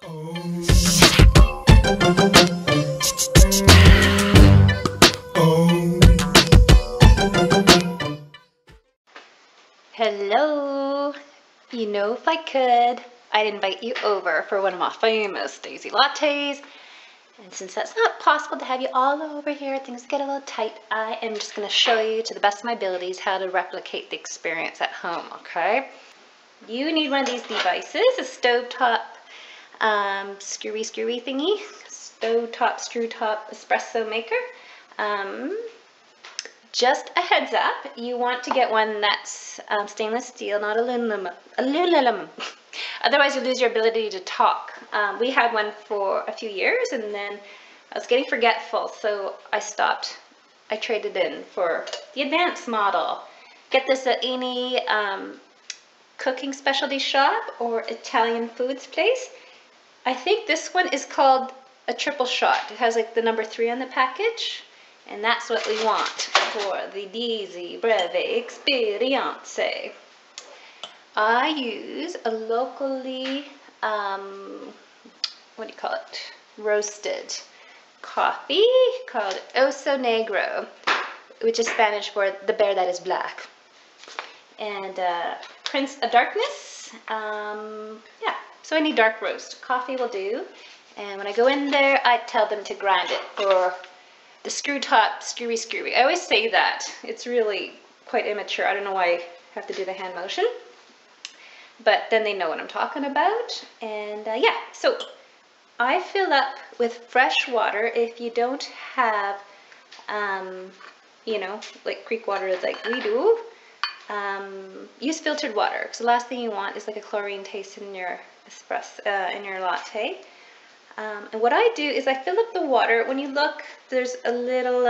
Hello. You know, if I could, I'd invite you over for one of my famous Daisy lattes. And since that's not possible to have you all over here, things get a little tight. I am just going to show you to the best of my abilities how to replicate the experience at home, okay? You need one of these devices, a stovetop screwy thingy, stovetop screw top espresso maker. Just a heads up, you want to get one that's stainless steel, not aluminum. Otherwise you'll lose your ability to talk. We had one for a few years and then I was getting forgetful, so I stopped. I traded in for the advanced model. Get this at any cooking specialty shop or Italian foods place. I think this one is called a triple shot. It has like the number 3 on the package. And that's what we want for the Daisy Breve experience. I use a locally, roasted coffee called Oso Negro, which is Spanish for the bear that is black. And Prince of Darkness, yeah, so any dark roast. Coffee will do. And when I go in there, I tell them to grind it for the screw top, screwy. I always say that. It's really quite immature. I don't know why I have to do the hand motion. But then they know what I'm talking about. And yeah, so I fill up with fresh water. If you don't have, you know, like creek water like we do, use filtered water. Because the last thing you want is like a chlorine taste in your espresso, in your latte. And what I do is I fill up the water. When you look, there's a little,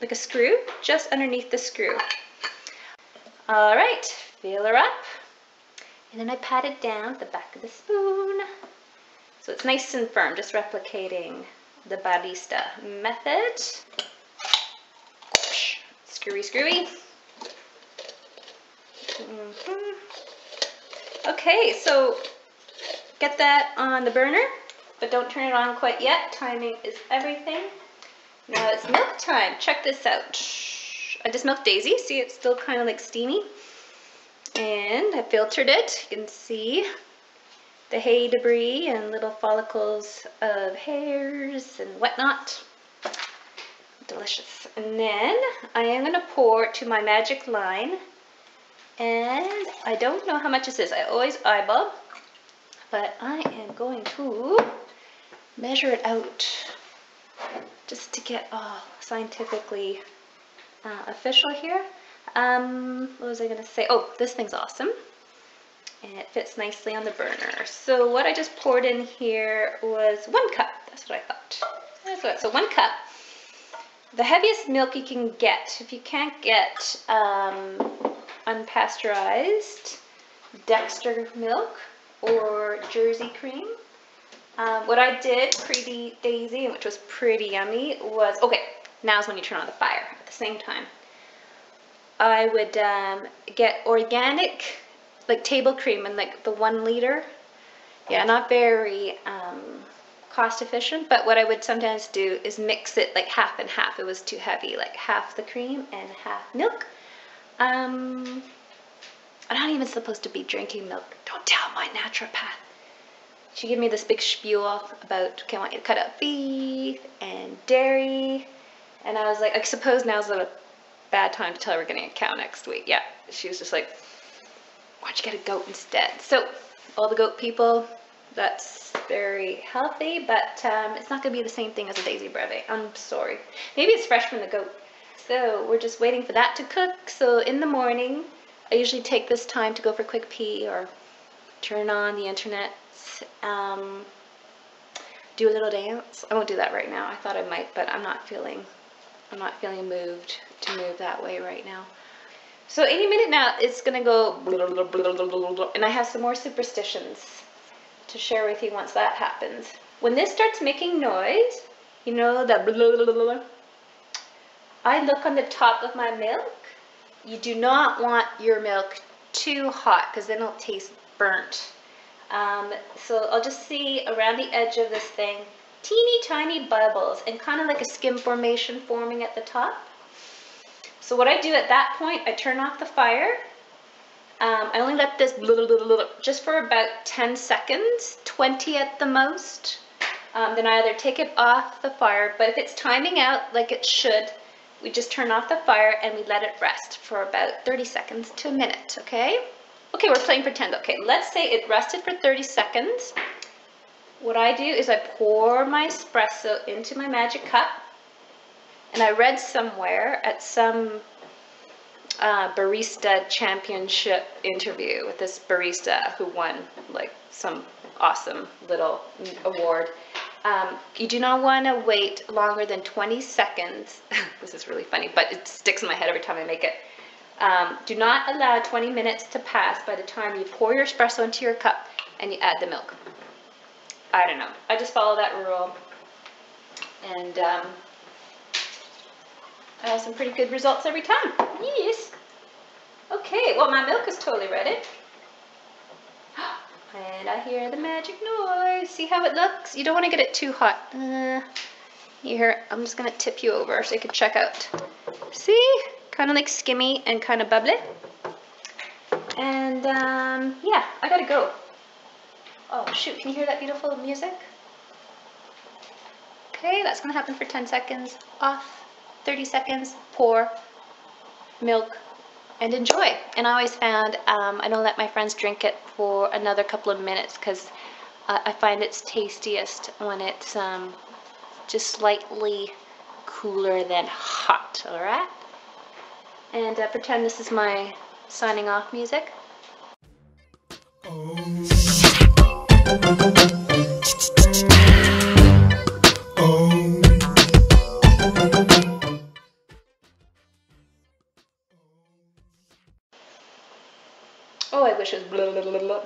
like a screw just underneath the screw. All right, fill her up. And then I pat it down with the back of the spoon. So it's nice and firm, just replicating the barista method. Screwy. Okay, so get that on the burner. But don't turn it on quite yet. Timing is everything. Now it's milk time. Check this out. I just milked Daisy. See, it's still kind of like steamy. And I filtered it. You can see the hay debris and little follicles of hairs and whatnot. Delicious. And then I am going to pour to my magic line. And I don't know how much this is. I always eyeball. But I am going to measure it out just to get all scientifically official here. What was I going to say? Oh, this thing's awesome. And it fits nicely on the burner. So what I just poured in here was 1 cup. That's what I thought. So 1 cup. The heaviest milk you can get. If you can't get unpasteurized Dexter milk or Jersey cream. What I did pre-Daisy, which was pretty yummy, was, okay, now's when you turn on the fire at the same time. I would get organic, like table cream in like the 1 liter. Yeah, not very cost efficient, but what I would sometimes do is mix it like half and half. It was too heavy, like half the cream and half milk. I'm not even supposed to be drinking milk. Don't tell my naturopath. She gave me this big spiel about, okay, I want you to cut out beef and dairy. And I was like, I suppose now's a bad time to tell her we're getting a cow next week. Yeah, she was just like, why don't you get a goat instead? So, all the goat people, that's very healthy, but it's not going to be the same thing as a Daisy Breve. I'm sorry. Maybe it's fresh from the goat. So, we're just waiting for that to cook. So, in the morning, I usually take this time to go for a quick pee or turn on the internet. Do a little dance. I won't do that right now. I thought I might, but I'm not feeling moved to move that way right now. So any minute now, it's gonna go blah, blah, blah, blah, blah, blah, and I have some more superstitions to share with you once that happens. When this starts making noise, you know, that blah, blah, blah, blah, I look on the top of my milk. You do not want your milk too hot because then it'll taste burnt. So I'll just see around the edge of this thing, teeny tiny bubbles and kind of like a skim formation forming at the top. So what I do at that point, I turn off the fire. I only let this just for about 10 seconds, 20 at the most. Then I either take it off the fire, but if it's timing out like it should, we just turn off the fire and we let it rest for about 30 seconds to a minute, okay? Okay, we're playing pretend. Okay, let's say it rested for 30 seconds. What I do is I pour my espresso into my magic cup. And I read somewhere at some barista championship interview with this barista who won like some awesome little award. You do not want to wait longer than 20 seconds. This is really funny, but it sticks in my head every time I make it. Do not allow 20 minutes to pass by the time you pour your espresso into your cup and you add the milk. I don't know. I just follow that rule. And I have some pretty good results every time. Yes. Okay, well, my milk is totally ready. And I hear the magic noise. See how it looks? You don't want to get it too hot. Here, I'm just going to tip you over so you can check out. See? Kind of like skimmy and kind of bubbly. And yeah, I gotta go. Oh shoot, can you hear that beautiful music? Okay, that's gonna happen for 10 seconds. Off, 30 seconds, pour, milk, and enjoy. And I always found I don't let my friends drink it for another couple of minutes because I find it's tastiest when it's just slightly cooler than hot, alright? And pretend this is my signing off music. Oh, I wish it was blah, blah, blah, blah.